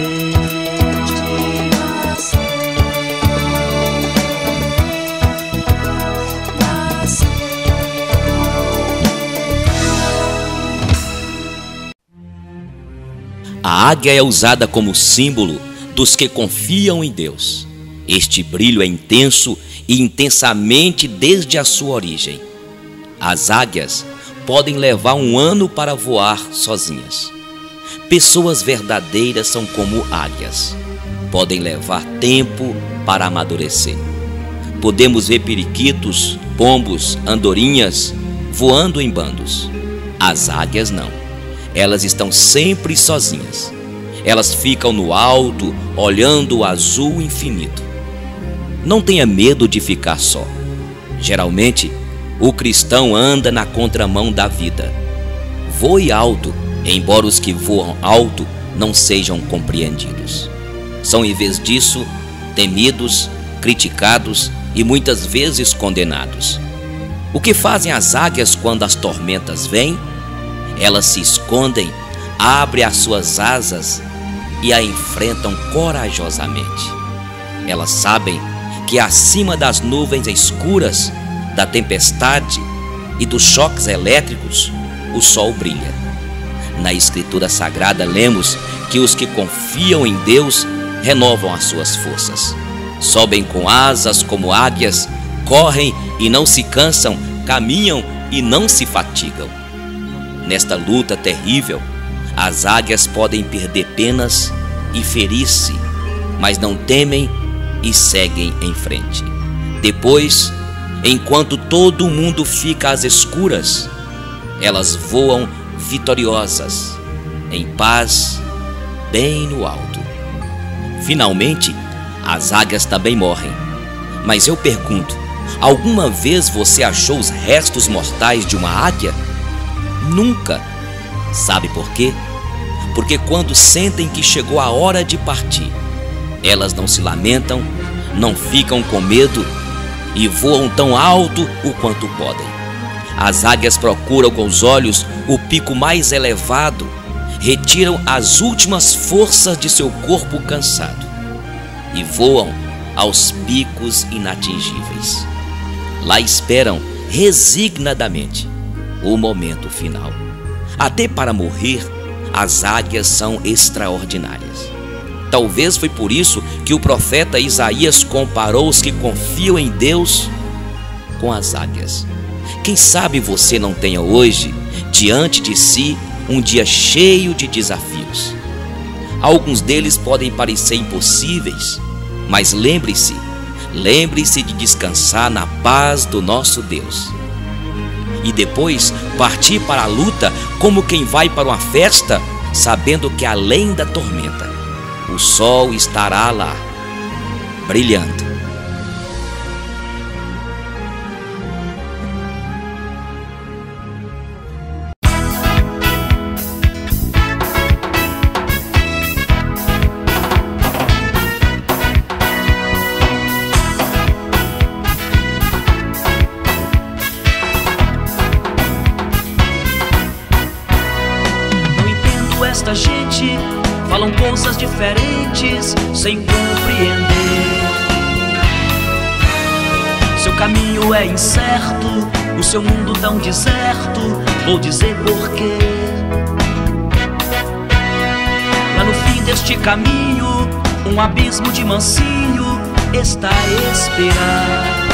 A águia é usada como símbolo dos que confiam em Deus. Este brilho é intenso e intensamente desde a sua origem. As águias podem levar um ano para voar sozinhas. Pessoas verdadeiras são como águias. Podem levar tempo para amadurecer. Podemos ver periquitos, pombos, andorinhas voando em bandos. As águias não. Elas estão sempre sozinhas. Elas ficam no alto, olhando o azul infinito. Não tenha medo de ficar só. Geralmente, o cristão anda na contramão da vida. Voe alto, embora os que voam alto não sejam compreendidos. São, em vez disso, temidos, criticados e muitas vezes condenados. O que fazem as águias quando as tormentas vêm? Elas se escondem, abrem as suas asas e a enfrentam corajosamente. Elas sabem que acima das nuvens escuras, da tempestade e dos choques elétricos, o sol brilha. Na Escritura Sagrada lemos que os que confiam em Deus renovam as suas forças. Sobem com asas como águias, correm e não se cansam, caminham e não se fatigam. Nesta luta terrível, as águias podem perder penas e ferir-se, mas não temem e seguem em frente. Depois, enquanto todo mundo fica às escuras, elas voam vitoriosas, em paz bem no alto. Finalmente, as águias também morrem. Mas eu pergunto, alguma vez você achou os restos mortais de uma águia? Nunca. Sabe por quê? Porque quando sentem que chegou a hora de partir, elas não se lamentam, não ficam com medo e voam tão alto o quanto podem. As águias procuram com os olhos o pico mais elevado, retiram as últimas forças de seu corpo cansado e voam aos picos inatingíveis. Lá esperam resignadamente o momento final. Até para morrer, as águias são extraordinárias. Talvez foi por isso que o profeta Isaías comparou os que confiam em Deus com as águias. Quem sabe você não tenha hoje, diante de si, um dia cheio de desafios. Alguns deles podem parecer impossíveis, mas lembre-se de descansar na paz do nosso Deus. E depois partir para a luta como quem vai para uma festa, sabendo que além da tormenta, o sol estará lá, brilhando.
Esta gente falam coisas diferentes sem compreender. Seu caminho é incerto, o seu mundo tão deserto. Vou dizer porquê. Lá no fim deste caminho, um abismo de mansinho está a esperar.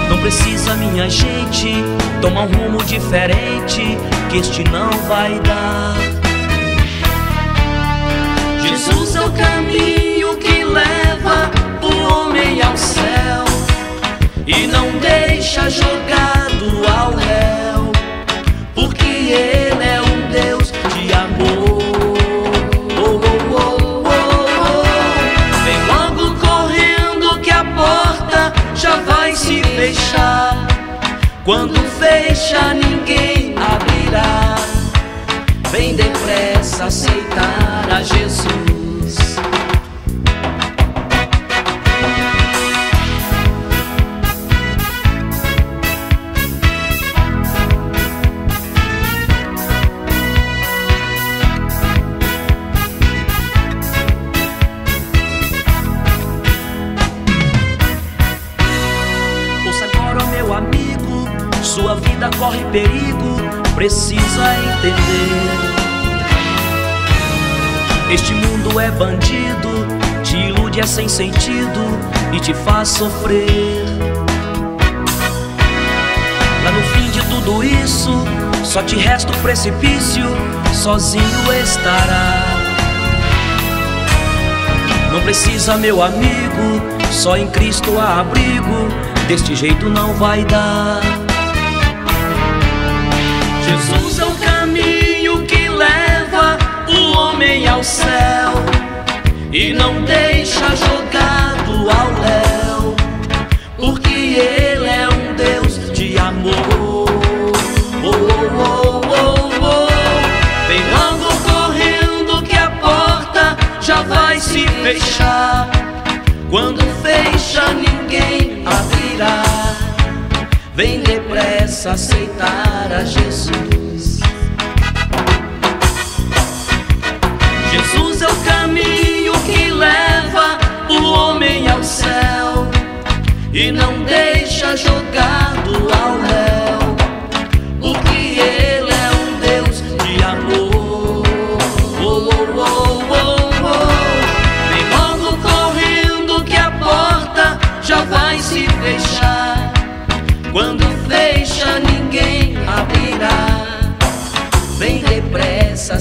Não precisa, minha gente, tomar um rumo diferente, que este não vai dar. Jesus é o caminho que leva o homem ao céu e não deixa jogado ao réu, porque Ele é um Deus de amor. Vem logo correndo que a porta já vai se fechar. Quando fecha, ninguém abrirá. Vem depressa aceitar a Jesus. Ouça agora, meu amigo, sua vida corre perigo, precisa entender. Este mundo é bandido, te ilude, é sem sentido e te faz sofrer. Lá no fim de tudo isso, só te resta o precipício, sozinho estará. Não precisa, meu amigo, só em Cristo há abrigo, deste jeito não vai dar. Jesus é o caminho que leva o homem ao céu e não deixa jogado ao léu, porque Ele é um Deus de amor. Vem logo correndo que a porta já vai se fechar. Quando fecha, ninguém abrirá. Vem depressa aceitar a Jesus. Jesus é o caminho que leva o homem ao céu e não deixa jogado ao léu, porque Ele é um Deus de amor. Vem logo correndo que a porta já vai se fechar. Quando fecha, ninguém abrirá. Vem depressa.